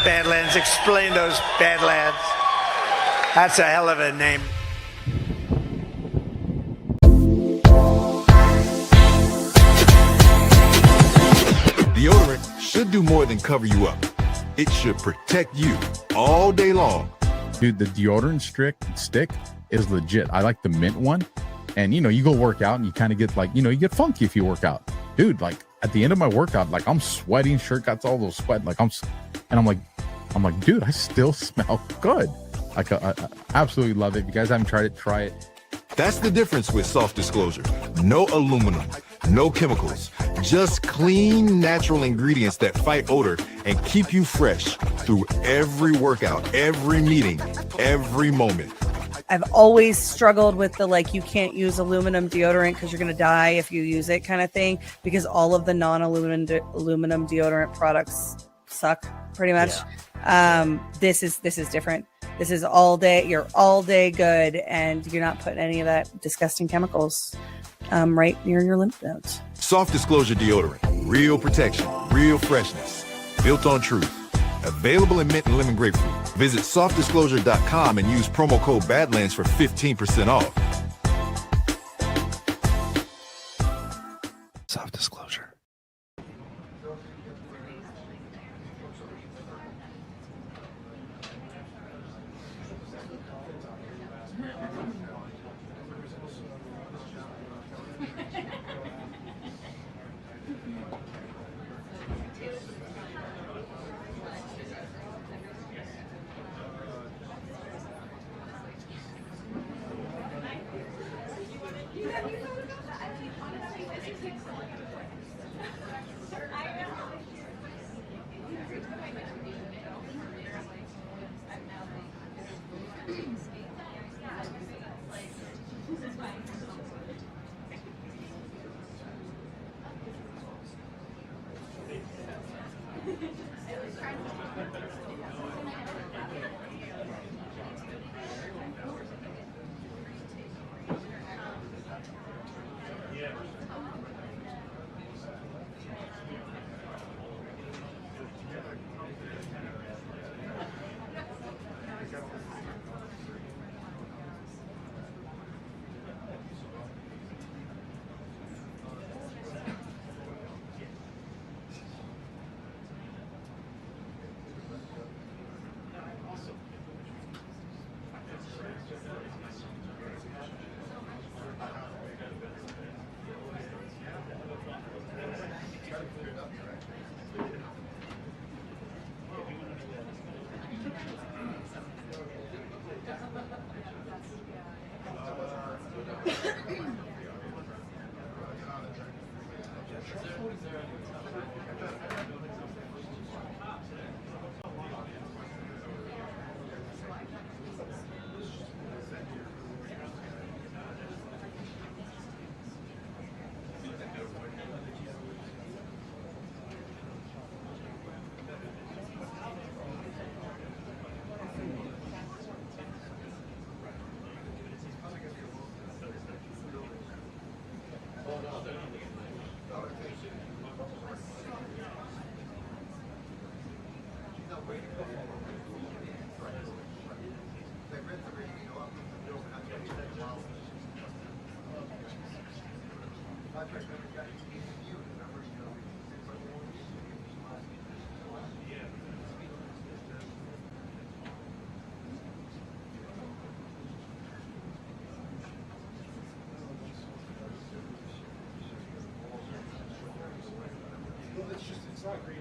Badlands. Explain those Badlands. That's a hell of a name. Deodorant should do more than cover you up. It should protect you all day long. Dude, the deodorant stick is legit. I like the mint one. And, you know, you go work out and you kind of get like, you know, you get funky if you work out. Dude, like at the end of my workout, like I'm sweating, shirt got all those sweat. Like I'm like, dude, I still smell good. Like I absolutely love it. If you guys haven't tried it, try it. That's the difference with Soft Disclosure. No aluminum, no chemicals, just clean, natural ingredients that fight odor and keep you fresh through every workout, every meeting, every moment. I've always struggled with the, like, you can't use aluminum deodorant because you're going to die if you use it kind of thing, because all of the non-aluminum aluminum deodorant products suck pretty much. Yeah. This is different. This is all day. You're all day good, and you're not putting any of that disgusting chemicals right near your lymph nodes. Soft Disclosure deodorant, real protection, real freshness, built on truth. Available in mint and lemon grapefruit. Visit softdisclosure.com and use promo code Badlands for 15% off. Soft Disclosure. It's not great.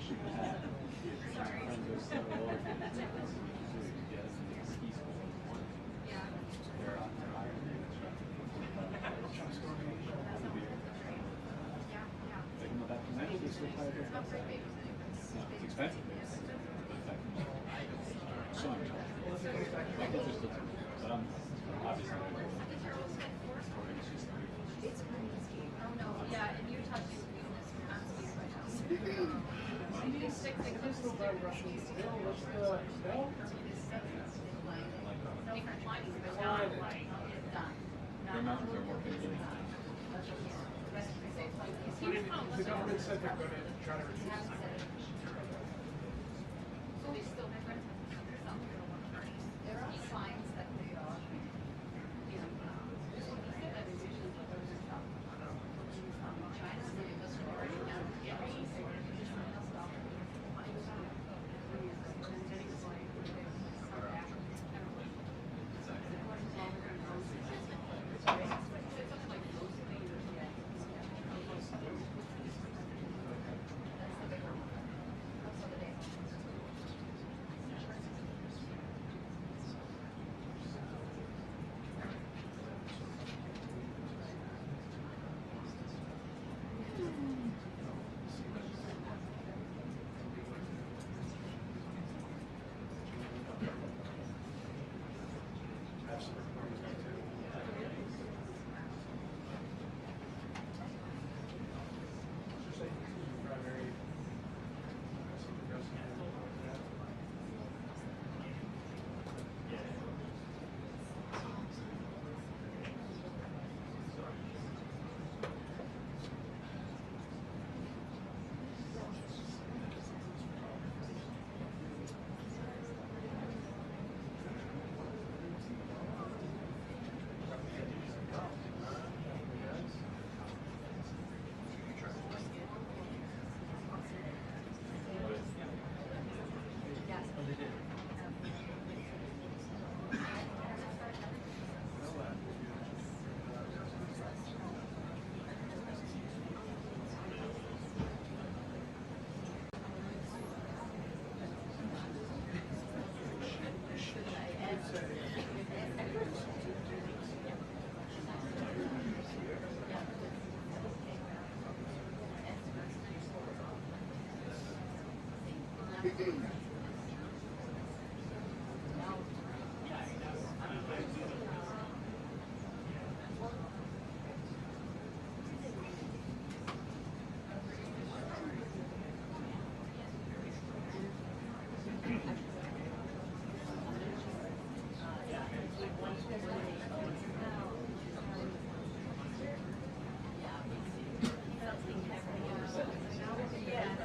It's expensive. So much. But I'm obviously. Oh no, yeah, and you touched it on speed right now. Maybe it's 6 6 different lines, but not like it's done. Your mountains are more convenient. The government said they're going to try to reduce it. So they still different. There are signs that they are. Yeah.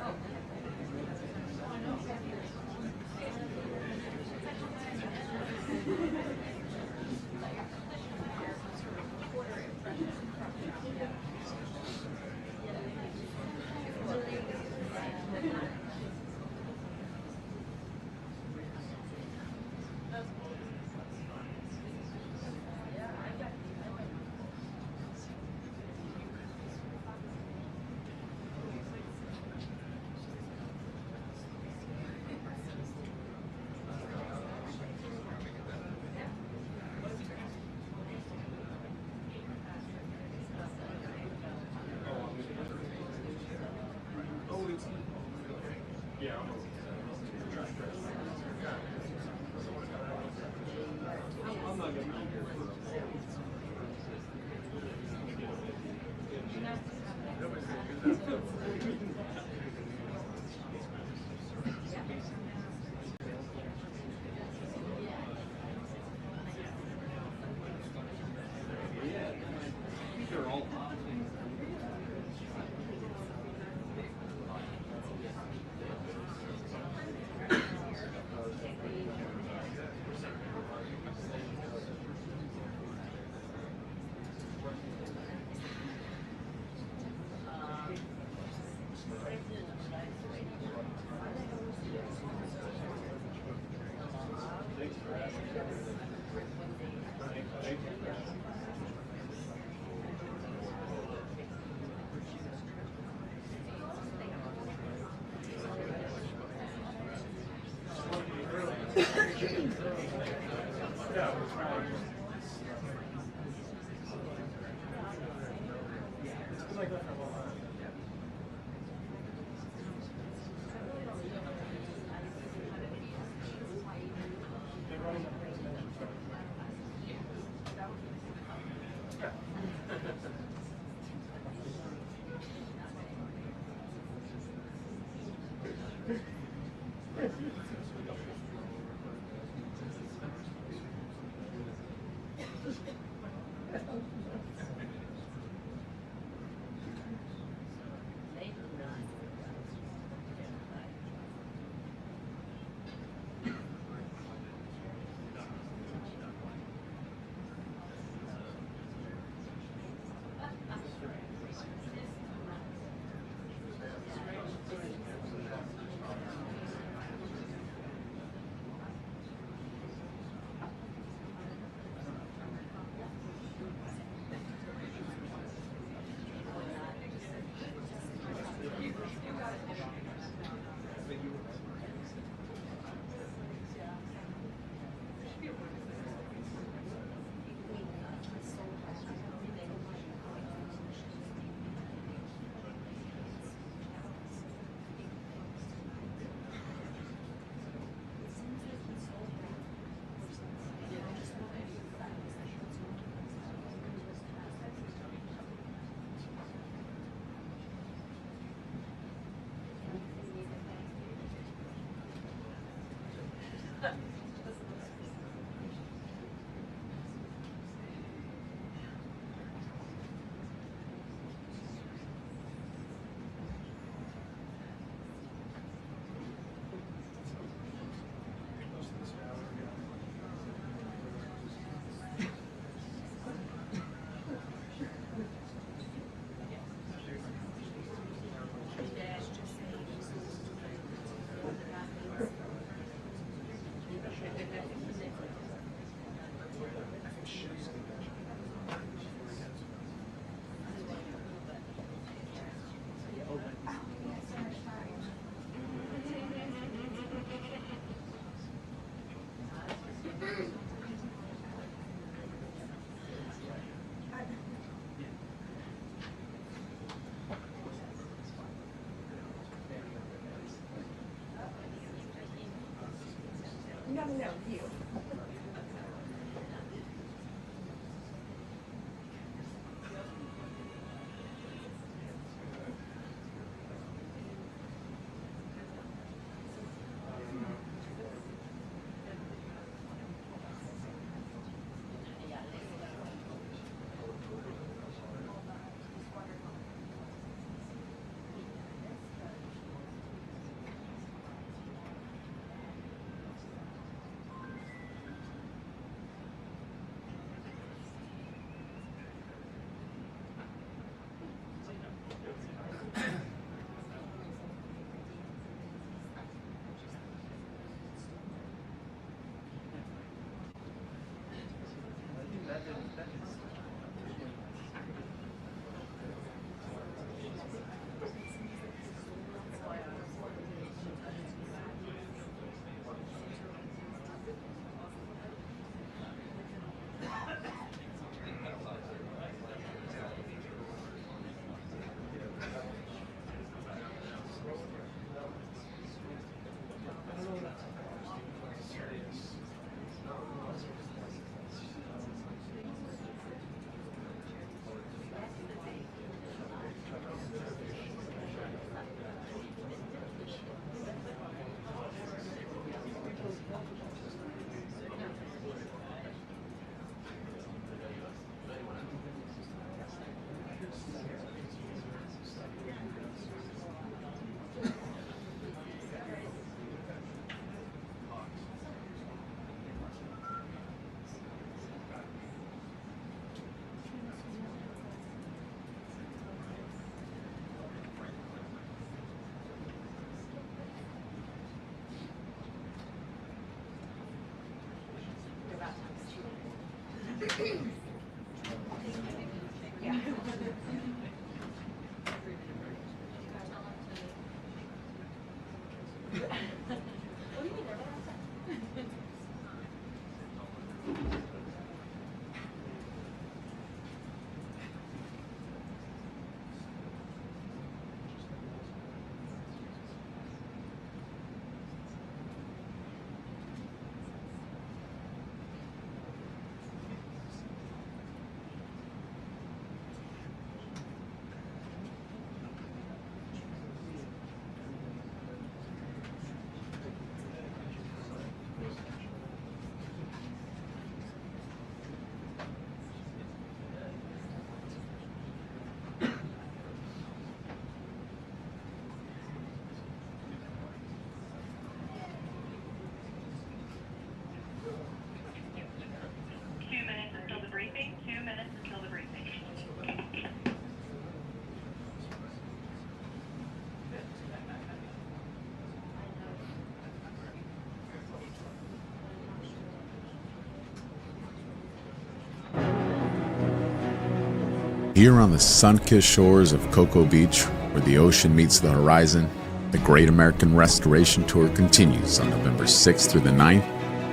Here on the sun-kissed shores of Cocoa Beach, where the ocean meets the horizon, the Great American Restoration Tour continues on November 6th through the 9th,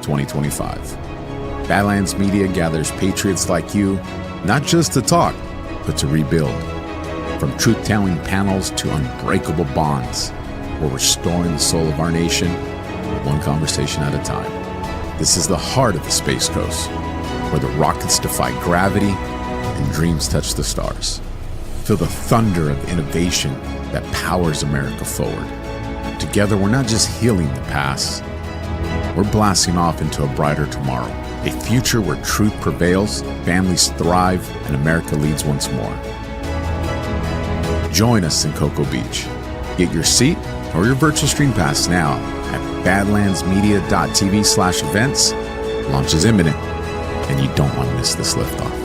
2025. Badlands Media gathers patriots like you, not just to talk, but to rebuild. From truth-telling panels to unbreakable bonds, we're restoring the soul of our nation, one conversation at a time. This is the heart of the Space Coast, where the rockets defy gravity and dreams touch the stars. Feel the thunder of innovation that powers America forward. Together, we're not just healing the past, we're blasting off into a brighter tomorrow, a future where truth prevails, families thrive, and America leads once more. Join us in Cocoa Beach. Get your seat or your virtual stream pass now at badlandsmedia.tv/events. Launch is imminent, and you don't want to miss this liftoff.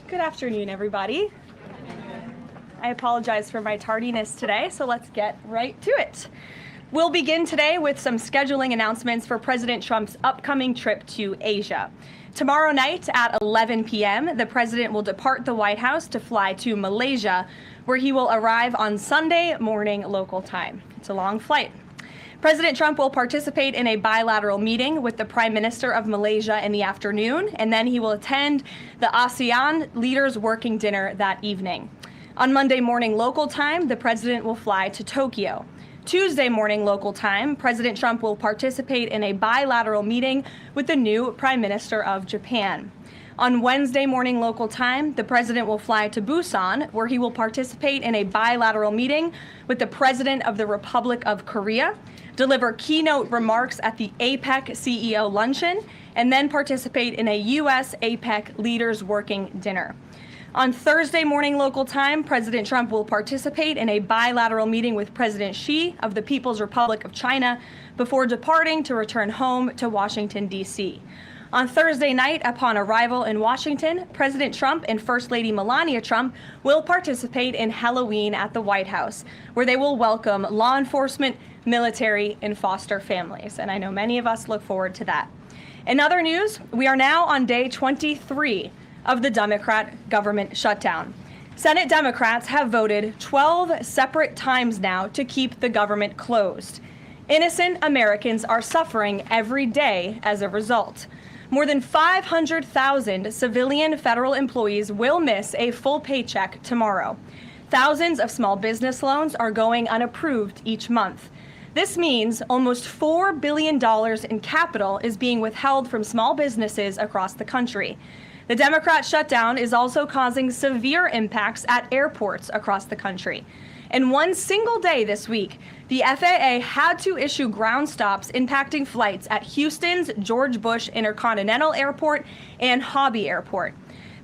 Good afternoon, everybody. I apologize for my tardiness today, so let's get right to it. We'll begin today with some scheduling announcements for President Trump's upcoming trip to Asia. Tomorrow night at 11 p.m., the president will depart the White House to fly to Malaysia, where he will arrive on Sunday morning local time. It's a long flight. President Trump will participate in a bilateral meeting with the Prime Minister of Malaysia in the afternoon, and then he will attend the ASEAN Leaders Working Dinner that evening. On Monday morning local time, the president will fly to Tokyo. Tuesday morning local time, President Trump will participate in a bilateral meeting with the new Prime Minister of Japan. On Wednesday morning local time, the president will fly to Busan, where he will participate in a bilateral meeting with the president of the Republic of Korea, deliver keynote remarks at the APEC CEO luncheon, and then participate in a U.S. APEC leaders working dinner. On Thursday morning local time, President Trump will participate in a bilateral meeting with President Xi of the People's Republic of China before departing to return home to Washington, D.C. On Thursday night, upon arrival in Washington, President Trump and First Lady Melania Trump will participate in Halloween at the White House, where they will welcome law enforcement, military, and foster families. And I know many of us look forward to that. In other news, we are now on day 23 of the Democrat government shutdown. Senate Democrats have voted 12 separate times now to keep the government closed. Innocent Americans are suffering every day as a result. More than 500,000 civilian federal employees will miss a full paycheck tomorrow. Thousands of small business loans are going unapproved each month. This means almost $4 billion in capital is being withheld from small businesses across the country. The Democrat shutdown is also causing severe impacts at airports across the country. In one single day this week, the FAA had to issue ground stops impacting flights at Houston's George Bush Intercontinental Airport and Hobby Airport.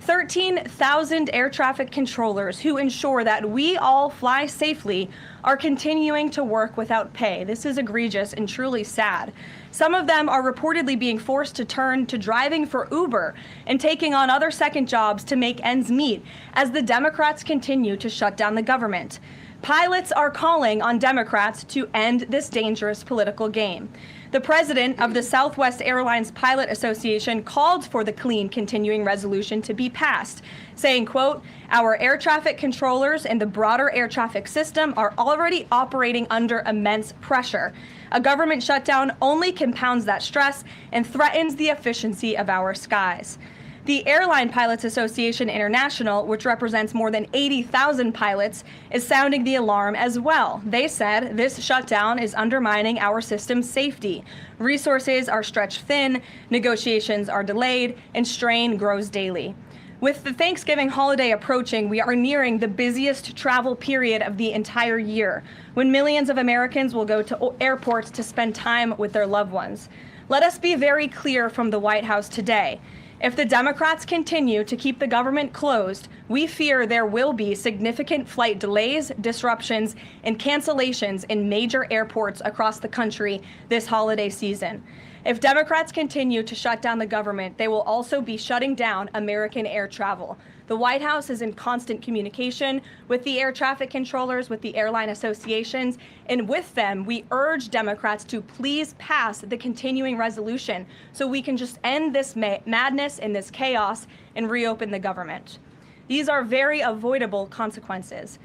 13,000 air traffic controllers who ensure that we all fly safely are continuing to work without pay. This is egregious and truly sad. Some of them are reportedly being forced to turn to driving for Uber and taking on other second jobs to make ends meet as the Democrats continue to shut down the government. Pilots are calling on Democrats to end this dangerous political game. The president of the Southwest Airlines Pilot Association called for the clean continuing resolution to be passed, saying, quote, "Our air traffic controllers and the broader air traffic system are already operating under immense pressure. A government shutdown only compounds that stress and threatens the efficiency of our skies." The Airline Pilots Association International, which represents more than 80,000 pilots, is sounding the alarm as well. They said this shutdown is undermining our system's safety. Resources are stretched thin, negotiations are delayed, and strain grows daily. With the Thanksgiving holiday approaching, we are nearing the busiest travel period of the entire year, when millions of Americans will go to airports to spend time with their loved ones. Let us be very clear from the White House today. If the Democrats continue to keep the government closed, we fear there will be significant flight delays, disruptions, and cancellations in major airports across the country this holiday season. If Democrats continue to shut down the government, they will also be shutting down American air travel. The White House is in constant communication with the air traffic controllers, with the airline associations, and with them, we urge Democrats to please pass the continuing resolution so we can just end this madness and this chaos and reopen the government. These are very avoidable consequences.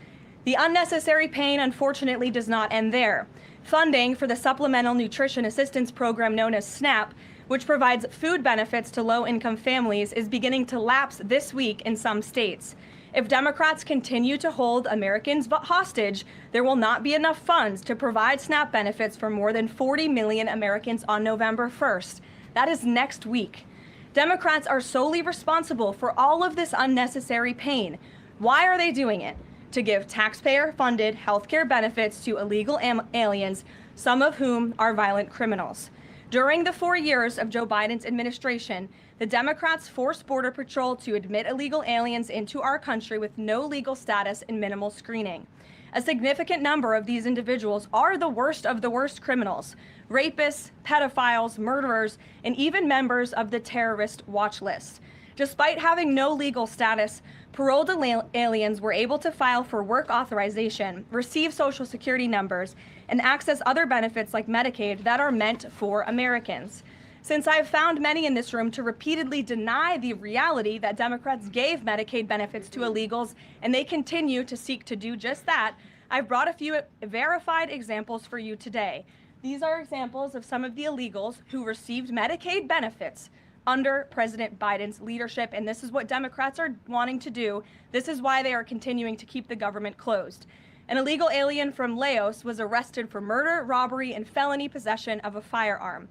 The unnecessary pain, unfortunately, does not end there. Funding for the Supplemental Nutrition Assistance Program known as SNAP, which provides food benefits to low-income families, is beginning to lapse this week in some states. If Democrats continue to hold Americans hostage, there will not be enough funds to provide SNAP benefits for more than 40 million Americans on November 1st. That is next week. Democrats are solely responsible for all of this unnecessary pain. Why are they doing it? To give taxpayer-funded healthcare benefits to illegal aliens, some of whom are violent criminals. During the 4 years of Joe Biden's administration, the Democrats forced Border Patrol to admit illegal aliens into our country with no legal status and minimal screening. A significant number of these individuals are the worst of the worst criminals: rapists, pedophiles, murderers, and even members of the terrorist watch list. Despite having no legal status, paroled aliens were able to file for work authorization, receive Social Security numbers, and access other benefits like Medicaid that are meant for Americans. Since I've found many in this room to repeatedly deny the reality that Democrats gave Medicaid benefits to illegals, and they continue to seek to do just that, I've brought a few verified examples for you today. These are examples of some of the illegals who received Medicaid benefits under President Biden's leadership, and this is what Democrats are wanting to do. This is why they are continuing to keep the government closed. An illegal alien from Laos was arrested for murder, robbery, and felony possession of a firearm.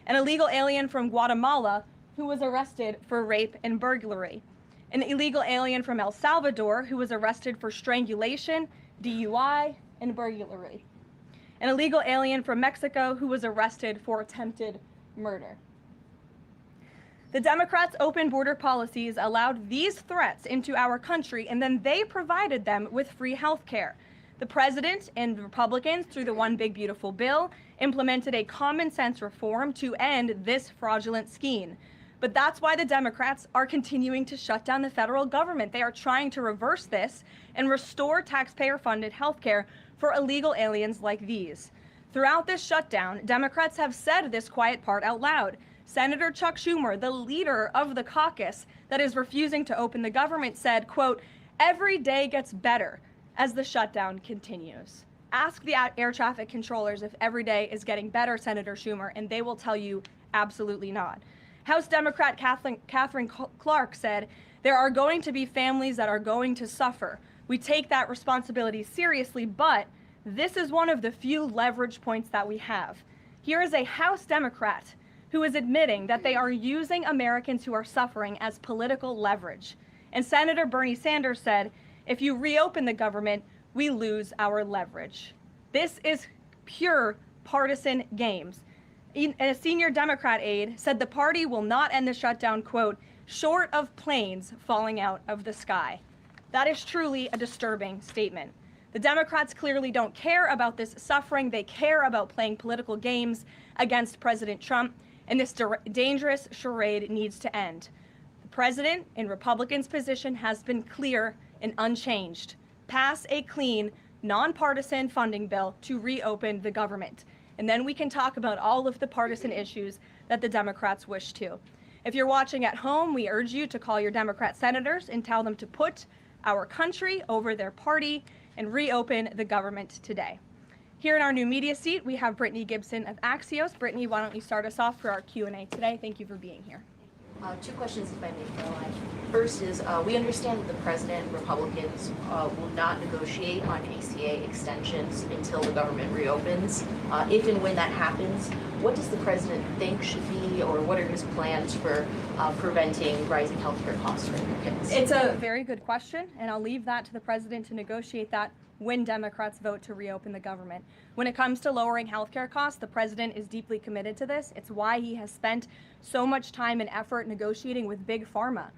An illegal alien from Guatemala who was arrested for rape and burglary, an illegal alien from El Salvador who was arrested for strangulation, DUI, and burglary, an illegal alien from Mexico who was arrested for attempted murder. The Democrats' open border policies allowed these threats into our country, and then they provided them with free health care. The president and Republicans, through the One Big Beautiful Bill, implemented a common sense reform to end this fraudulent scheme. But that's why the Democrats are continuing to shut down the federal government. They are trying to reverse this and restore taxpayer-funded health care for illegal aliens like these. Throughout this shutdown, Democrats have said this quiet part out loud. Senator Chuck Schumer, the leader of the caucus that is refusing to open the government, said, quote, "Every day gets better as the shutdown continues." Ask the air traffic controllers if every day is getting better, Senator Schumer, and they will tell you absolutely not. House Democrat Catherine Clark said, "There are going to be families that are going to suffer. We take that responsibility seriously, but this is one of the few leverage points that we have." Here is a House Democrat who is admitting that they are using Americans who are suffering as political leverage. And Senator Bernie Sanders said, "If you reopen the government, we lose our leverage." This is pure partisan games. A senior Democrat aide said the party will not end the shutdown, quote, "short of planes falling out of the sky." That is truly a disturbing statement. The Democrats clearly don't care about this suffering. They care about playing political games against President Trump, and this dangerous charade needs to end. The president, in Republicans' position, has been clear and unchanged. Pass a clean, nonpartisan funding bill to reopen the government. And then we can talk about all of the partisan issues that the Democrats wish to. If you're watching at home, we urge you to call your Democrat senators and tell them to put our country over their party and reopen the government today. Here in our new media seat, we have Brittany Gibson of Axios. Brittany, why don't you start us off for our Q&A today? Thank you for being here. Two questions, if I may, Karoline. First is, we understand that the president and Republicans will not negotiate on ACA extensions until the government reopens. If and when that happens, what does the president think should be, or what are his plans for preventing rising healthcare costs for Americans? It's a very good question, and I'll leave that to the president to negotiate that when Democrats vote to reopen the government. When it comes to lowering healthcare costs, the president is deeply committed to this. It's why he has spent so much time and effort negotiating with Big Pharma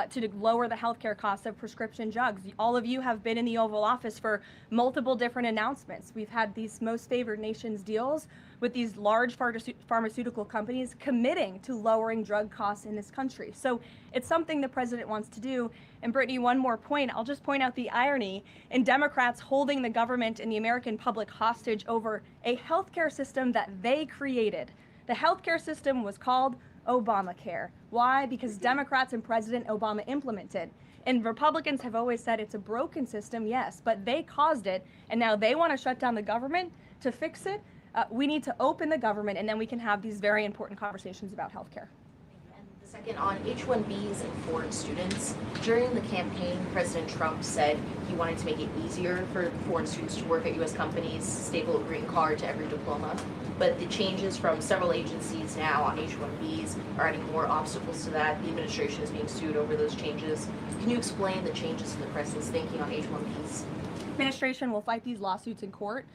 to lower the healthcare costs of prescription drugs. All of you have been in the Oval Office for multiple different announcements. We've had these most favored nations deals with these large pharmaceutical companies committing to lowering drug costs in this country. So it's something the president wants to do. And Brittany, one more point. I'll just point out the irony in Democrats holding the government and the American public hostage over a healthcare system that they created. The healthcare system was called Obamacare. Why? Because Democrats and President Obama implemented. And Republicans have always said it's a broken system, yes, but they caused it, and now they want to shut down the government to fix it. We need to open the government, and then we can have these very important conversations about healthcare. And the second, on H-1Bs and foreign students, during the campaign, President Trump said he wanted to make it easier for foreign students to work at U.S. companies, staple a green card to every diploma. But the changes from several agencies now on H-1Bs are adding more obstacles to that. The administration is being sued over those changes. Can you explain the changes in the president's thinking on H-1Bs? Administration will fight these lawsuits in court.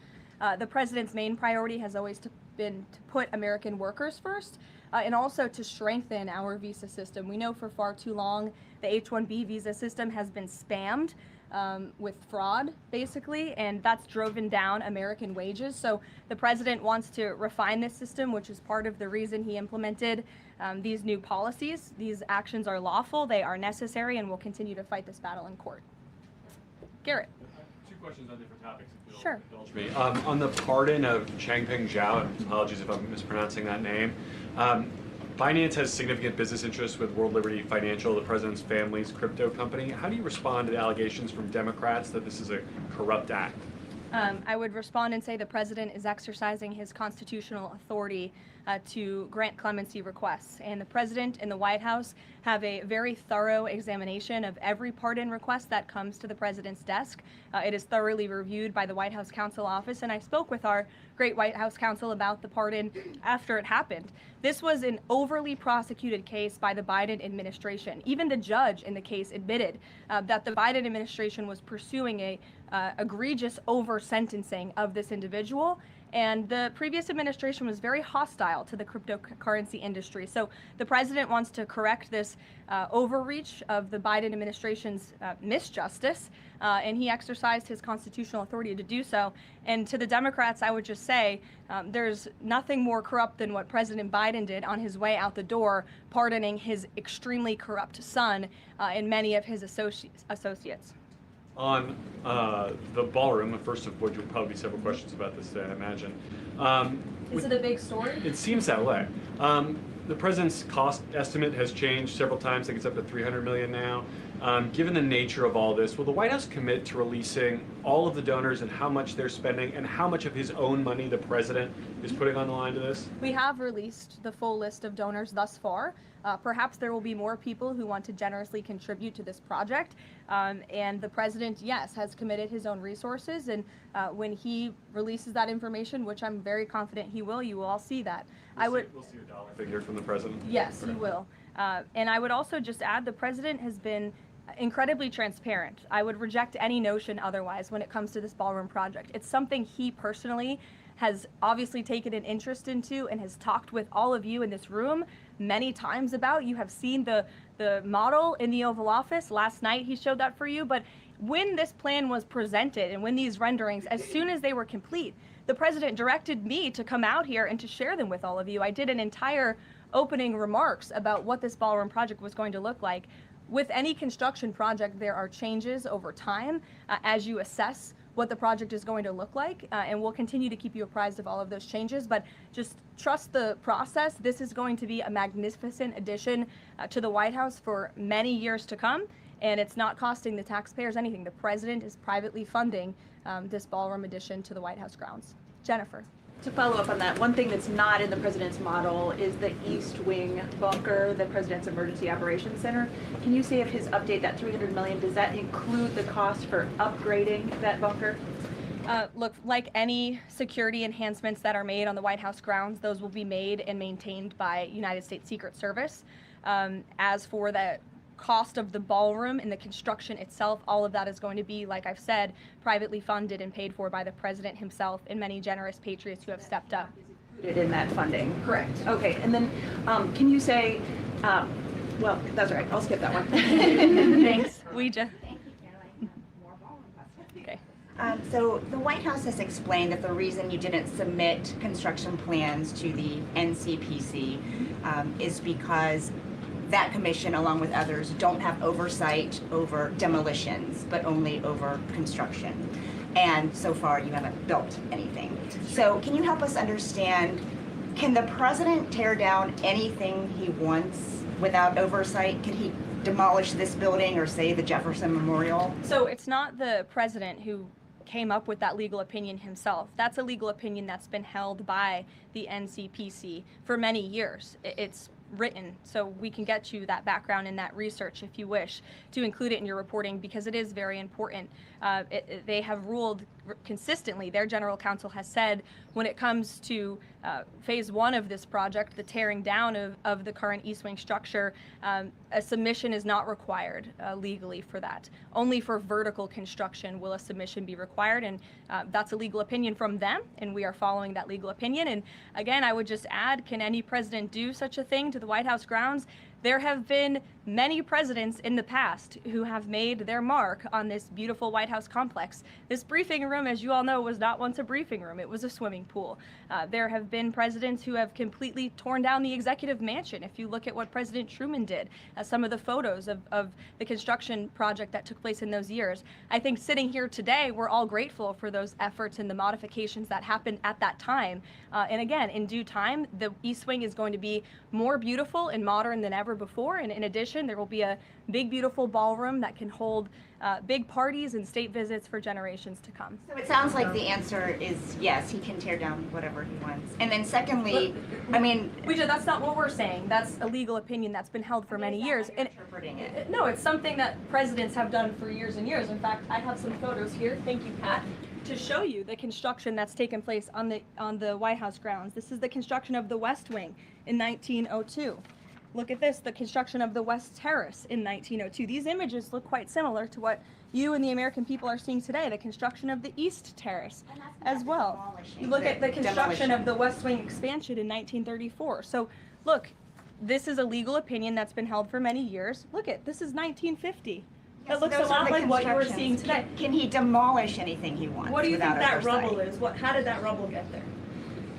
The president's main priority has always been to put American workers first, and also to strengthen our visa system. We know for far too long the H-1B visa system has been spammed with fraud, basically, and that's driven down American wages. So the president wants to refine this system, which is part of the reason he implemented these new policies. These actions are lawful, they are necessary, and we'll continue to fight this battle in court. Garrett. Two questions on different topics, if you'll Sure. indulge me. On the pardon of Changpeng Zhao, and apologies if I'm mispronouncing that name, Binance has significant business interests with World Liberty Financial, the president's family's crypto company. How do you respond to the allegations from Democrats that this is a corrupt act? I would respond and say the president is exercising his constitutional authority to grant clemency requests. And the president and the White House have a very thorough examination of every pardon request that comes to the president's desk. It is thoroughly reviewed by the White House Counsel Office, and I spoke with our great White House counsel about the pardon after it happened. This was an overly prosecuted case by the Biden administration. Even the judge in the case admitted that the Biden administration was pursuing a egregious over-sentencing of this individual, and the previous administration was very hostile to the cryptocurrency industry. So the president wants to correct this overreach of the Biden administration's misjustice, and he exercised his constitutional authority to do so. And to the Democrats, I would just say there's nothing more corrupt than what President Biden did on his way out the door, pardoning his extremely corrupt son and many of his associates. On the ballroom, the first of which will probably be several questions about this today, I imagine. Is it a big story? It seems that way. The president's cost estimate has changed several times. I think it's up to $300 million now. Given the nature of all this, will the White House commit to releasing all of the donors and how much they're spending and how much of his own money the president is putting on the line to this? We have released the full list of donors thus far. Perhaps there will be more people who want to generously contribute to this project. And the president, yes, has committed his own resources. And when he releases that information, which I'm very confident he will, you will all see that. We'll see a dollar figure from the president? Yes, you will. And I would also just add the president has been incredibly transparent. I would reject any notion otherwise when it comes to this ballroom project. It's something he personally has obviously taken an interest into and has talked with all of you in this room many times about. You have seen the model in the Oval Office. Last night he showed that for you. But when this plan was presented and when these renderings, as soon as they were complete, the president directed me to come out here and to share them with all of you. I did an entire opening remarks about what this ballroom project was going to look like. With any construction project, there are changes over time as you assess what the project is going to look like, and we'll continue to keep you apprised of all of those changes, but just trust the process. This is going to be a magnificent addition to the White House for many years to come, and it's not costing the taxpayers anything. The president is privately funding this ballroom addition to the White House grounds. Jennifer. To follow up on that, one thing that's not in the president's model is the East Wing bunker, the president's emergency operations center. Can you say if his update, that $300 million, does that include the cost for upgrading that bunker? Look, like any security enhancements that are made on the White House grounds, those will be made and maintained by United States Secret Service. As for the cost of the ballroom and the construction itself, all of that is going to be, like I've said, privately funded and paid for by the president himself and many generous patriots who have stepped up. Included in that funding? Correct. Okay, and then can you say, well, that's all right, I'll skip that one. Thanks. We just. Thank you, Karoline. More ballroom questions. Okay. So the White House has explained that the reason you didn't submit construction plans to the NCPC is because that commission, along with others, don't have oversight over demolitions, but only over construction. And so far, you haven't built anything. So can you help us understand, can the president tear down anything he wants without oversight? Can he demolish this building or, say, the Jefferson Memorial? So it's not the president who came up with that legal opinion himself. That's a legal opinion that's been held by the NCPC for many years. It's written, so we can get you that background and that research if you wish to include it in your reporting, because it is very important. They have ruled consistently. Their general counsel has said when it comes to phase one of this project, the tearing down of the current East Wing structure, a submission is not required legally for that. Only for vertical construction will a submission be required, and that's a legal opinion from them, and we are following that legal opinion. And again, I would just add, can any president do such a thing to the White House grounds? There have been many presidents in the past who have made their mark on this beautiful White House complex. This briefing room, as you all know, was not once a briefing room. It was a swimming pool. There have been presidents who have completely torn down the executive mansion. If you look at what President Truman did, some of the photos of the construction project that took place in those years, I think sitting here today, we're all grateful for those efforts and the modifications that happened at that time. And again, in due time, the East Wing is going to be more beautiful and modern than ever before. And in addition, administration. There will be a big, beautiful ballroom that can hold big parties and state visits for generations to come. So it sounds like the answer is yes, he can tear down whatever he wants. And then secondly, I mean, that's not what we're saying. That's a legal opinion that's been held for many years. And interpreting it. no, it's something that presidents have done for years and years. In fact, I have some photos here. Thank you, Pat, to show you the construction that's taken place on the White House grounds. This is the construction of the West Wing in 1902. Look at this, the construction of the West Terrace in 1902. These images look quite similar to what you and the American people are seeing today, the construction of the East Terrace as well. You look at the construction of the West Wing expansion in 1934. So look, this is a legal opinion that's been held for many years. Look at, this is 1950. It looks a lot like what you were seeing today. Can he demolish anything he wants? What do you think that oversight? rubble is? How did that rubble get there?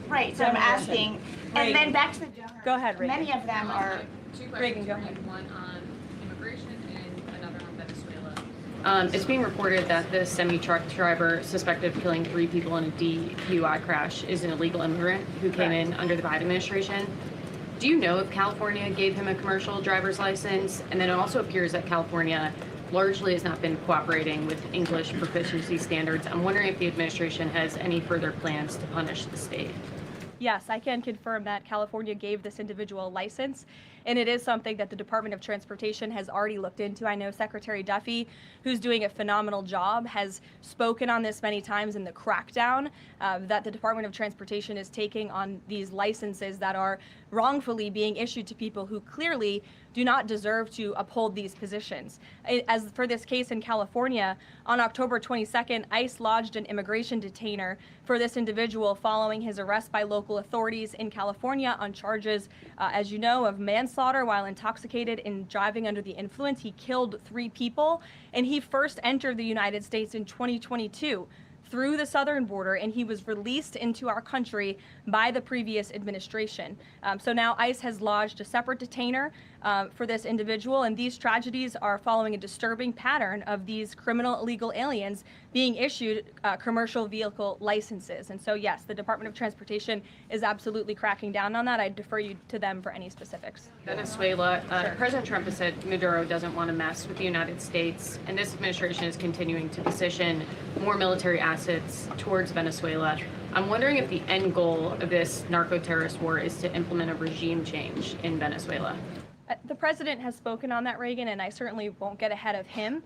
Right, so I'm asking, and then back to the donors. Go ahead, Reagan. Many of them are. Two Reagan, questions. go ahead. One on immigration and another on Venezuela. It's being reported that the semi-truck driver suspected of killing 3 people in a DUI crash is an illegal immigrant who came in under the Biden administration. Do you know if California gave him a commercial driver's license? And then it also appears that California largely has not been cooperating with English proficiency standards. I'm wondering if the administration has any further plans to punish the state. Yes, I can confirm that California gave this individual a license, and it is something that the Department of Transportation has already looked into. I know Secretary Duffy, who's doing a phenomenal job, has spoken on this many times in the crackdown that the Department of Transportation is taking on these licenses that are wrongfully being issued to people who clearly do not deserve to uphold these positions. As for this case in California, on October 22nd, ICE lodged an immigration detainer for this individual following his arrest by local authorities in California on charges, as you know, of manslaughter while intoxicated and driving under the influence. He killed 3 people, and he first entered the United States in 2022 through the southern border, and he was released into our country by the previous administration. So now ICE has lodged a separate detainer for this individual, and these tragedies are following a disturbing pattern of these criminal illegal aliens being issued commercial vehicle licenses. And so yes, the Department of Transportation is absolutely cracking down on that. I defer you to them for any specifics. Venezuela, President Trump has said Maduro doesn't want to mess with the United States, and this administration is continuing to position more military assets towards Venezuela. I'm wondering if the end goal of this narco-terrorist war is to implement a regime change in Venezuela. The president has spoken on that, Reagan, and I certainly won't get ahead of him.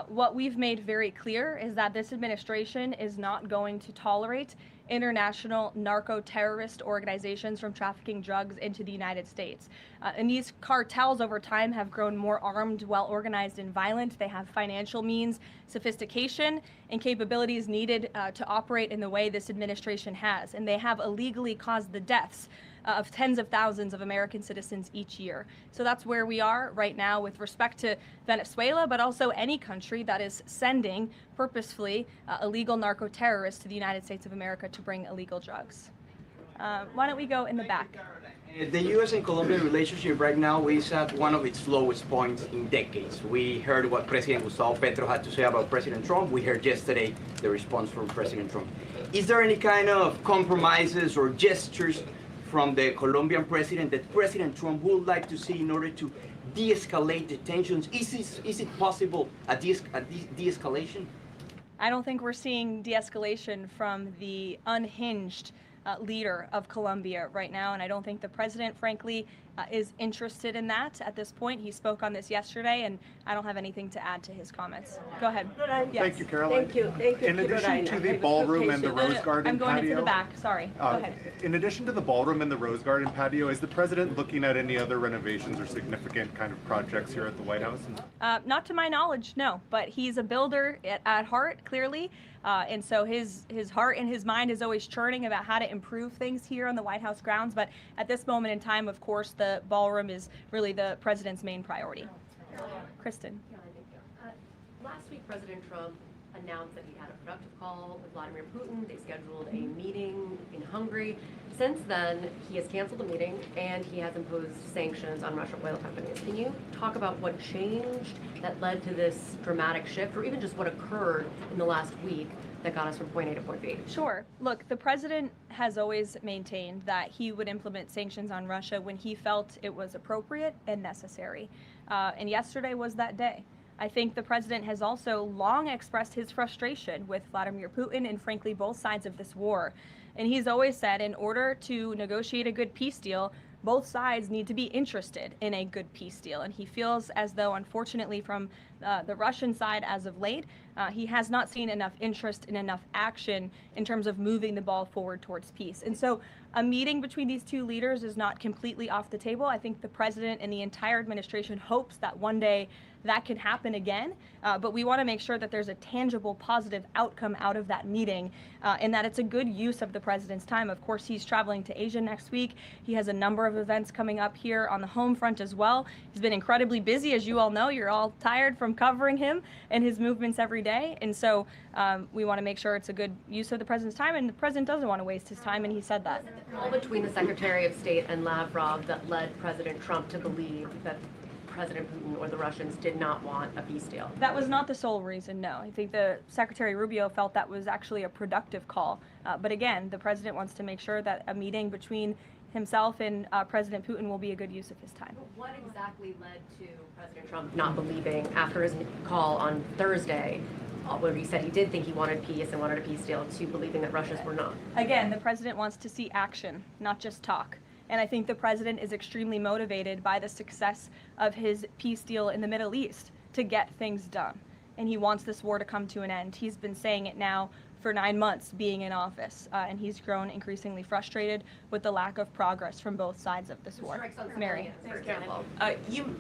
What we've made very clear is that this administration is not going to tolerate international narco-terrorist organizations from trafficking drugs into the United States. And these cartels over time have grown more armed, well-organized, and violent. They have financial means, sophistication, and capabilities needed to operate in the way this administration has. And they have illegally caused the deaths of tens of thousands of American citizens each year. So that's where we are right now with respect to Venezuela, but also any country that is sending purposefully illegal narco-terrorists to the United States of America to bring illegal drugs. Why don't we go in the back? The U.S. and Colombia relationship right now is at one of its lowest points in decades. We heard what President Gustavo Petro had to say about President Trump. We heard yesterday the response from President Trump. Is there any kind of compromises or gestures from the Colombian president that President Trump would like to see in order to de-escalate the tensions? Is it possible a de-escalation? I don't think we're seeing de-escalation from the unhinged leader of Colombia right now, and I don't think the president, frankly, is interested in that at this point. He spoke on this yesterday, and I don't have anything to add to his comments. Go ahead. Yes. Thank you, Karoline. Thank you. In addition to the ballroom and the Rose Garden I'm going patio, into the back. Sorry. Go ahead. In addition to the ballroom and the Rose Garden patio, is the president looking at any other renovations or significant kind of projects here at the White House? Not to my knowledge, no. But he's a builder at heart, clearly, and so his heart and his mind is always churning about how to improve things here on the White House grounds. But at this moment in time, of course, the ballroom is really the president's main priority. Kristen. Last week, President Trump announced that he had a productive call with Vladimir Putin. They scheduled a meeting in Hungary. Since then, he has canceled the meeting and he has imposed sanctions on Russian oil companies. Can you talk about what changed that led to this dramatic shift, or even just what occurred in the last week that got us from point A to point B? Sure. Look, the president has always maintained that he would implement sanctions on Russia when he felt it was appropriate and necessary. And yesterday was that day. I think the president has also long expressed his frustration with Vladimir Putin and frankly both sides of this war. And he's always said in order to negotiate a good peace deal, both sides need to be interested in a good peace deal. And he feels as though, unfortunately, from the Russian side as of late, he has not seen enough interest and enough action in terms of moving the ball forward towards peace. And so a meeting between these two leaders is not completely off the table. I think the president and the entire administration hopes that one day that can happen again, but we want to make sure that there's a tangible positive outcome out of that meeting and that it's a good use of the president's time. Of course, he's traveling to Asia next week. He has a number of events coming up here on the home front as well. He's been incredibly busy, as you all know. You're all tired from covering him and his movements every day. And so we want to make sure it's a good use of the president's time, and the president doesn't want to waste his time, and he said that. All between the Secretary of State and Lavrov that led President Trump to believe that President Putin or the Russians did not want a peace deal. That was not the sole reason, no. I think the Secretary Rubio felt that was actually a productive call. But again, the president wants to make sure that a meeting between himself and President Putin will be a good use of his time. What exactly led to President Trump not believing after his call on Thursday, where he said he did think he wanted peace and wanted a peace deal, to believing that Russians were not? Again, the president wants to see action, not just talk. And I think the president is extremely motivated by the success of his peace deal in the Middle East to get things done. And he wants this war to come to an end. He's been saying it now for 9 months being in office, and he's grown increasingly frustrated with the lack of progress from both sides of this war. Mary.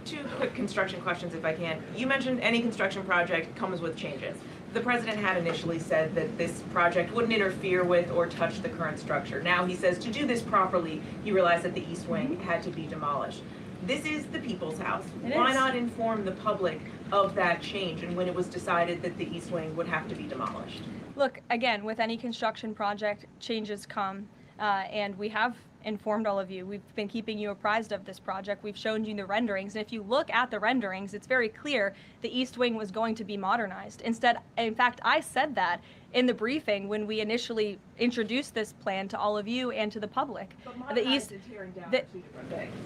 Two quick construction questions, if I can. You mentioned any construction project comes with changes. The president had initially said that this project wouldn't interfere with or touch the current structure. Now he says to do this properly, he realized that the East Wing had to be demolished. This is the people's house. Why not inform the public of that change and when it was decided that the East Wing would have to be demolished? Look, again, with any construction project, changes come, and we have informed all of you. We've been keeping you apprised of this project. We've shown you the renderings, and if you look at the renderings, it's very clear the East Wing was going to be modernized. Instead, in fact, I said that in the briefing when we initially introduced this plan to all of you and to the public. The East,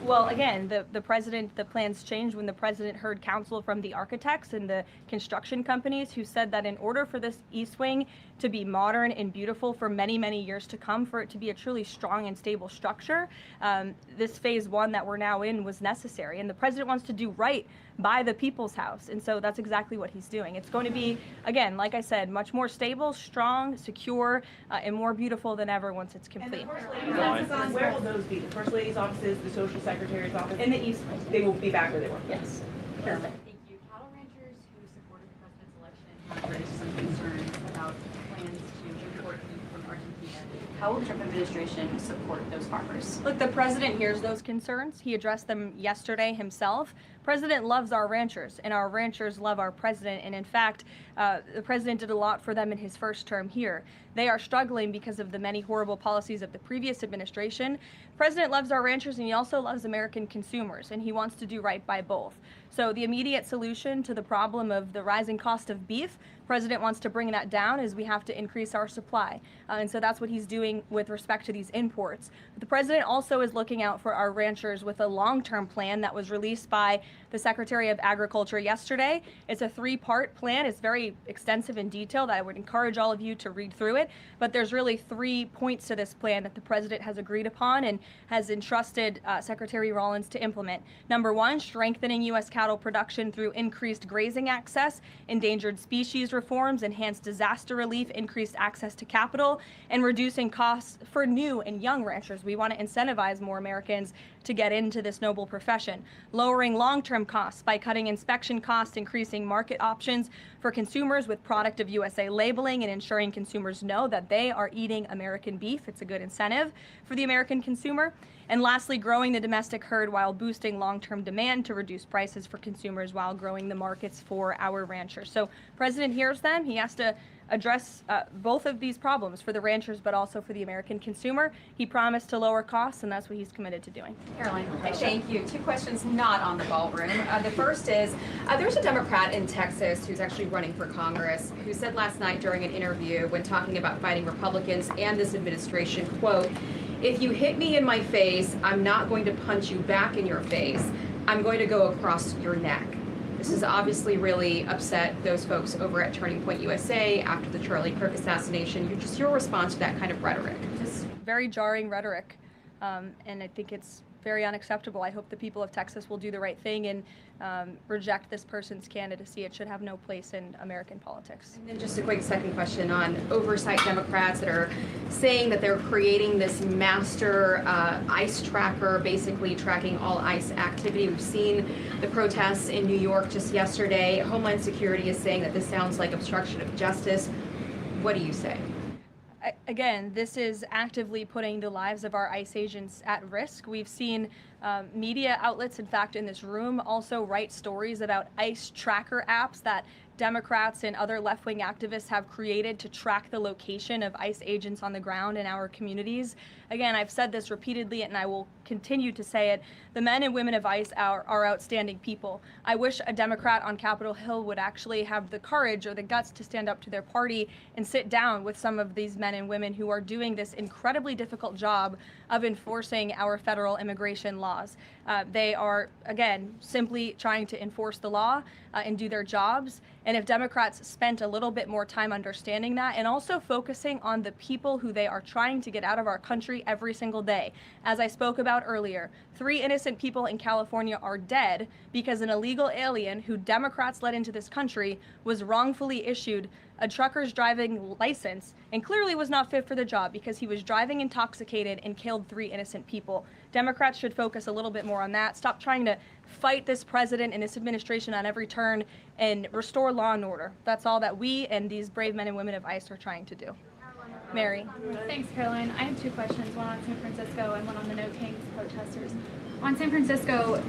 well, again, the president, the plans changed when the president heard counsel from the architects and the construction companies who said that in order for this East Wing to be modern and beautiful for many, many years to come, for it to be a truly strong and stable structure, this phase one that we're now in was necessary. And the president wants to do right by the people's house. And so that's exactly what he's doing. It's going to be, again, like I said, much more stable, strong, secure, and more beautiful than ever once it's complete. And the First Lady's offices, where will those be? The First Lady's offices, the Social Secretary's office? In the East Wing. They will be back where they were? Yes. Perfect. Thank you. Cattle ranchers who supported the president's election have raised some concerns about plans to import beef from Argentina. How will the Trump administration support those farmers? Look, the president hears those concerns. He addressed them yesterday himself. President loves our ranchers, and our ranchers love our president. And in fact, the president did a lot for them in his first term here. They are struggling because of the many horrible policies of the previous administration. President loves our ranchers, and he also loves American consumers, and he wants to do right by both. So the immediate solution to the problem of the rising cost of beef, president wants to bring that down as we have to increase our supply. And so that's what he's doing with respect to these imports. But the president also is looking out for our ranchers with a long-term plan that was released by the Secretary of Agriculture yesterday. It's a 3-part plan. It's very extensive and detailed. I would encourage all of you to read through it. But there's really 3 points to this plan that the president has agreed upon and has entrusted Secretary Rollins to implement. Number 1, strengthening U.S. cattle production through increased grazing access, endangered species reforms, enhanced disaster relief, increased access to capital, and reducing costs for new and young ranchers. We want to incentivize more Americans to get into this noble profession. Lowering long-term costs by cutting inspection costs, increasing market options for consumers with product of USA labeling, and ensuring consumers know that they are eating American beef. It's a good incentive for the American consumer. And lastly, growing the domestic herd while boosting long-term demand to reduce prices for consumers while growing the markets for our ranchers. So President hears them. He has to address both of these problems for the ranchers, but also for the American consumer. He promised to lower costs, and that's what he's committed to doing. Karoline. Thank you. 2 questions not on the ballroom. The first is, there's a Democrat in Texas who's actually running for Congress who said last night during an interview when talking about fighting Republicans and this administration, quote, "If you hit me in my face, I'm not going to punch you back in your face. I'm going to go across your neck. This has obviously really upset those folks over at Turning Point USA after the Charlie Kirk assassination. Just your response to that kind of rhetoric. Just very jarring rhetoric, and I think it's very unacceptable. I hope the people of Texas will do the right thing and reject this person's candidacy. It should have no place in American politics. And then just a quick second question on oversight Democrats that are saying that they're creating this master ICE tracker, basically tracking all ICE activity. We've seen the protests in New York just yesterday. Homeland Security is saying that this sounds like obstruction of justice. What do you say? Again, this is actively putting the lives of our ICE agents at risk. We've seen media outlets, in fact, in this room, also write stories about ICE tracker apps that Democrats and other left-wing activists have created to track the location of ICE agents on the ground in our communities. Again, I've said this repeatedly and I will continue to say it. The men and women of ICE are outstanding people. I wish a Democrat on Capitol Hill would actually have the courage or the guts to stand up to their party and sit down with some of these men and women who are doing this incredibly difficult job of enforcing our federal immigration laws. They are, again, simply trying to enforce the law and do their jobs. And if Democrats spent a little bit more time understanding that and also focusing on the people who they are trying to get out of our country every single day. As I spoke about earlier, 3 innocent people in California are dead because an illegal alien who Democrats let into this country was wrongfully issued a trucker's driving license and clearly was not fit for the job because he was driving intoxicated and killed 3 innocent people. Democrats should focus a little bit more on that. Stop trying to fight this president and this administration on every turn and restore law and order. That's all that we and these brave men and women of ICE are trying to do. Mary. Thanks, Caroline. I have 2 questions, one on San Francisco and one on the No Kings protesters. On San Francisco,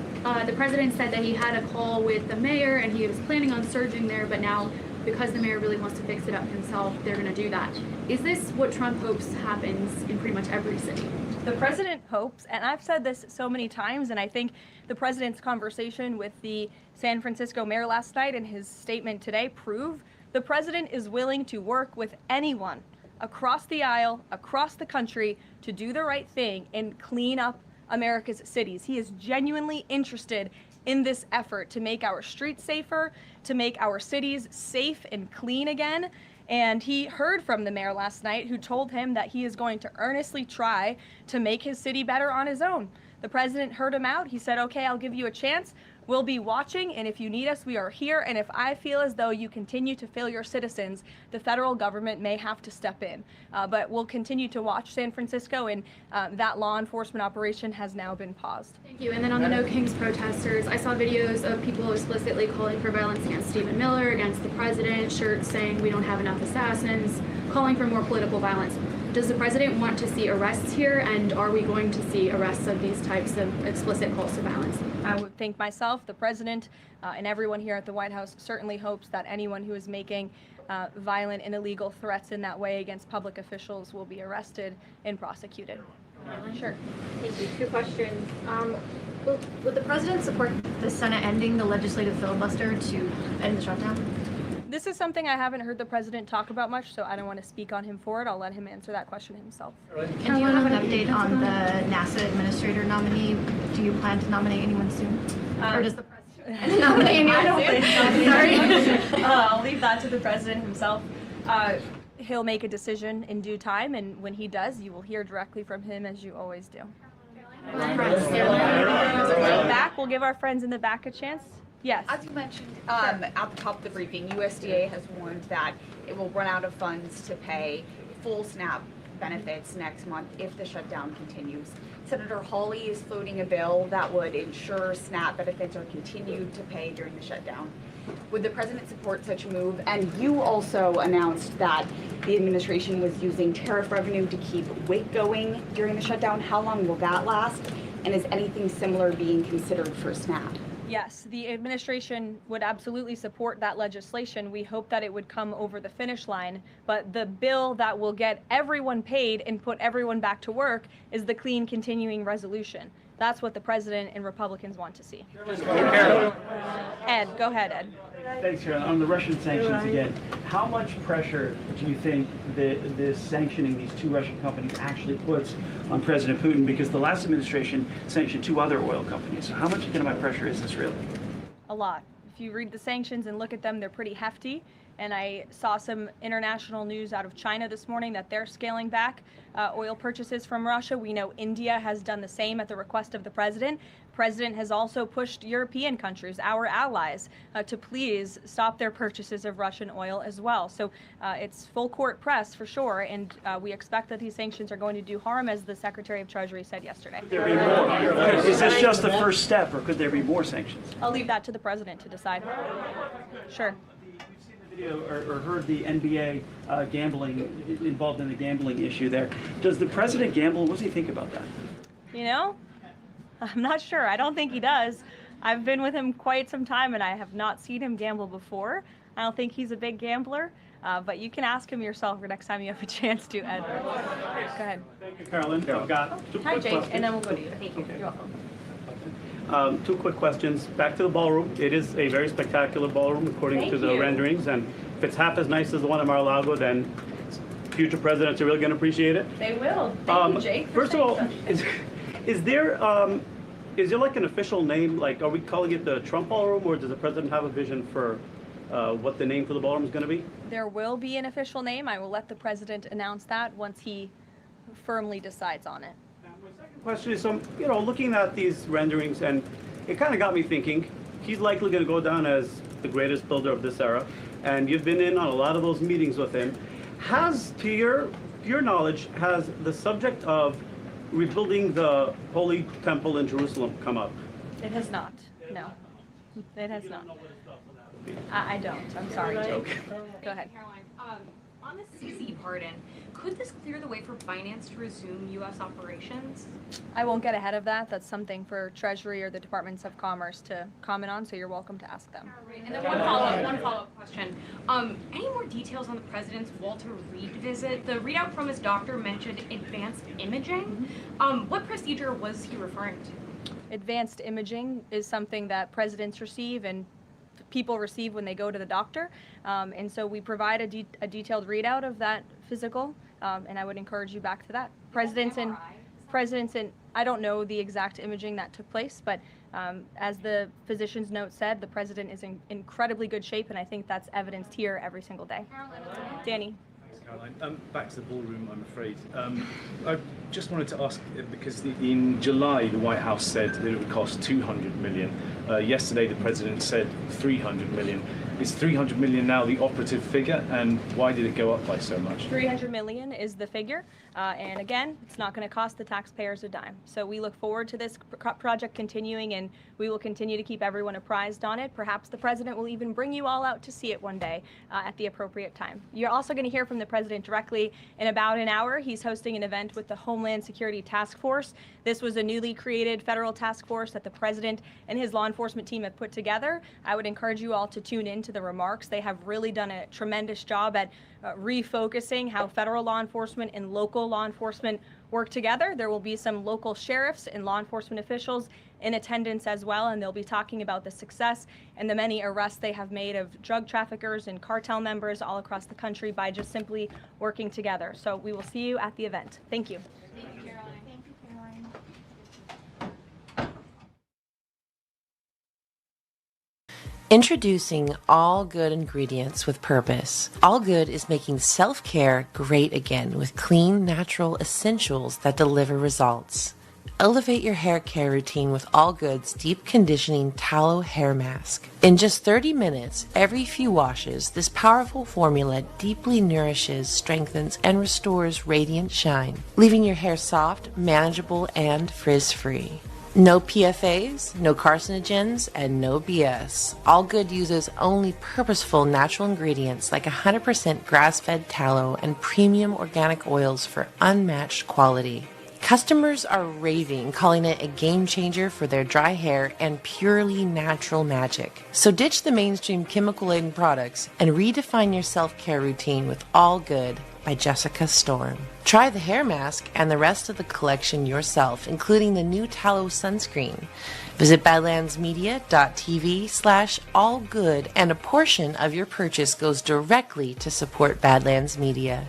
the president said that he had a call with the mayor and he was planning on surging there, but now because the mayor really wants to fix it up himself, they're going to do that. Is this what Trump hopes happens in pretty much every city? The president hopes, and I've said this so many times, and I think the president's conversation with the San Francisco mayor last night and his statement today prove the president is willing to work with anyone across the aisle, across the country, to do the right thing and clean up America's cities. He is genuinely interested in this effort to make our streets safer, to make our cities safe and clean again. And he heard from the mayor last night who told him that he is going to earnestly try to make his city better on his own. The president heard him out. He said, okay, I'll give you a chance. We'll be watching, and if you need us, we are here. And if I feel as though you continue to fail your citizens, the federal government may have to step in. But we'll continue to watch San Francisco, and that law enforcement operation has now been paused. Thank you. And then on the No Kings protesters, I saw videos of people explicitly calling for violence against Stephen Miller, against the president, shirts saying we don't have enough assassins, calling for more political violence. Does the president want to see arrests here, and are we going to see arrests of these types of explicit calls to violence? I would think myself, the president, and everyone here at the White House certainly hopes that anyone who is making violent and illegal threats in that way against public officials will be arrested and prosecuted. Sure. Thank you. 2 questions. Would the president support the Senate ending the legislative filibuster to end the shutdown? This is something I haven't heard the president talk about much, so I don't want to speak on him for it. I'll let him answer that question himself. And do you have an update on the NASA administrator nominee? Do you plan to nominate anyone soon? Or does the president nominate anyone I don't soon? think so. Sorry. I'll leave that to the president himself. He'll make a decision in due time, and when he does, you will hear directly from him, as you always do. Back, we'll give our friends in the back a chance. Yes. As you mentioned at the top of the briefing, USDA has warned that it will run out of funds to pay full SNAP benefits next month if the shutdown continues. Senator Hawley is floating a bill that would ensure SNAP benefits are continued to pay during the shutdown. Would the president support such a move? And you also announced that the administration was using tariff revenue to keep WIC going during the shutdown. How long will that last? And is anything similar being considered for SNAP? Yes, the administration would absolutely support that legislation. We hope that it would come over the finish line, but the bill that will get everyone paid and put everyone back to work is the Clean Continuing Resolution. That's what the president and Republicans want to see. Ed, go ahead, Ed. Thanks, Caroline. On the Russian sanctions again, how much pressure do you think this sanctioning these two Russian companies actually puts on President Putin? Because the last administration sanctioned two other oil companies. So how much economic pressure is this really? A lot. If you read the sanctions and look at them, they're pretty hefty. And I saw some international news out of China this morning that they're scaling back oil purchases from Russia. We know India has done the same at the request of the president. The president has also pushed European countries, our allies, to please stop their purchases of Russian oil as well. So it's full court press for sure, and we expect that these sanctions are going to do harm, as the Secretary of Treasury said yesterday. Could there be more? Is this just the first step, or could there be more sanctions? I'll leave that to the president to decide. Sure. Video or heard the NBA gambling, involved in the gambling issue there. Does the president gamble? What does he think about that? You know, I'm not sure. I don't think he does. I've been with him quite some time, and I have not seen him gamble before. I don't think he's a big gambler, but you can ask him yourself next time you have a chance to, Ed. Go ahead. Thank you, Karoline. I've got two Hi, quick Jake, questions. and then we'll go to you. Thank you. Okay. You're welcome. Two quick questions. Back to the ballroom. It is a very spectacular ballroom, according Thank to the you. renderings. And if it's half as nice as the one in Mar-a-Lago, then future presidents are really going to appreciate it. They will. Thank you, Jake. First of all, is there like an official name? Like, are we calling it the Trump Ballroom, or does the president have a vision for what the name for the ballroom is going to be? There will be an official name. I will let the president announce that once he firmly decides on it. Question is, looking at these renderings, and it kind of got me thinking, he's likely going to go down as the greatest builder of this era, and you've been in on a lot of those meetings with him. Has, to your knowledge, has the subject of rebuilding the Holy Temple in Jerusalem come up? It has not. No. It has not. I don't. I'm sorry, Jake. Go ahead. Caroline, on the CC pardon, could this clear the way for Binance to resume U.S. operations? I won't get ahead of that. That's something for Treasury or the Departments of Commerce to comment on, so you're welcome to ask them. And then one follow-up question. Any more details on the president's Walter Reed visit? The readout from his doctor mentioned advanced imaging. What procedure was he referring to? Advanced imaging is something that presidents receive and people receive when they go to the doctor. And so we provide a detailed readout of that physical, and I would encourage you back to that. Presidents and I don't know the exact imaging that took place, but as the physician's note said, the president is in incredibly good shape, and I think that's evidenced here every single day. Danny. Caroline. Back to the ballroom, I'm afraid. I just wanted to ask, because in July, the White House said that it would cost $200 million. Yesterday, the president said $300 million. Is $300 million now the operative figure, and why did it go up by so much? $300 million is the figure, and again, it's not going to cost the taxpayers a dime. So we look forward to this project continuing, and we will continue to keep everyone apprised on it. Perhaps the president will even bring you all out to see it one day at the appropriate time. You're also going to hear from the president directly in about an hour. He's hosting an event with the Homeland Security Task Force. This was a newly created federal task force that the president and his law enforcement team have put together. I would encourage you all to tune in to the remarks. They have really done a tremendous job at refocusing how federal law enforcement and local law enforcement work together. There will be some local sheriffs and law enforcement officials in attendance as well, and they'll be talking about the success and the many arrests they have made of drug traffickers and cartel members all across the country by just simply working together. So we will see you at the event. Thank you. Thank you, Caroline. Thank you, Caroline. Introducing All Good Ingredients with Purpose. All Good is making self-care great again with clean, natural essentials that deliver results. Elevate your hair care routine with All Good's Deep Conditioning Tallow Hair Mask. In just 30 minutes, every few washes, this powerful formula deeply nourishes, strengthens, and restores radiant shine, leaving your hair soft, manageable, and frizz-free. No PFAs, no carcinogens, and no BS. All Good uses only purposeful natural ingredients like 100% grass-fed tallow and premium organic oils for unmatched quality. Customers are raving, calling it a game changer for their dry hair and purely natural magic. So ditch the mainstream chemical-laden products and redefine your self-care routine with All Good. by Jessica Storm. Try the hair mask and the rest of the collection yourself, including the new tallow sunscreen. Visit badlandsmedia.tv/allgood, and a portion of your purchase goes directly to support Badlands Media.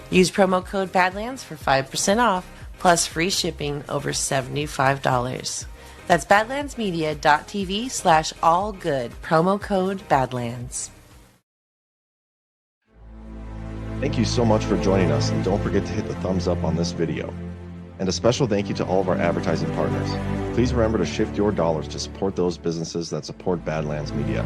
Use promo code Badlands for 5% off, plus free shipping over $75. That's badlandsmedia.tv/allgood, promo code Badlands. Thank you so much for joining us, and don't forget to hit the thumbs up on this video. And a special thank you to all of our advertising partners. Please remember to shift your dollars to support those businesses that support Badlands Media.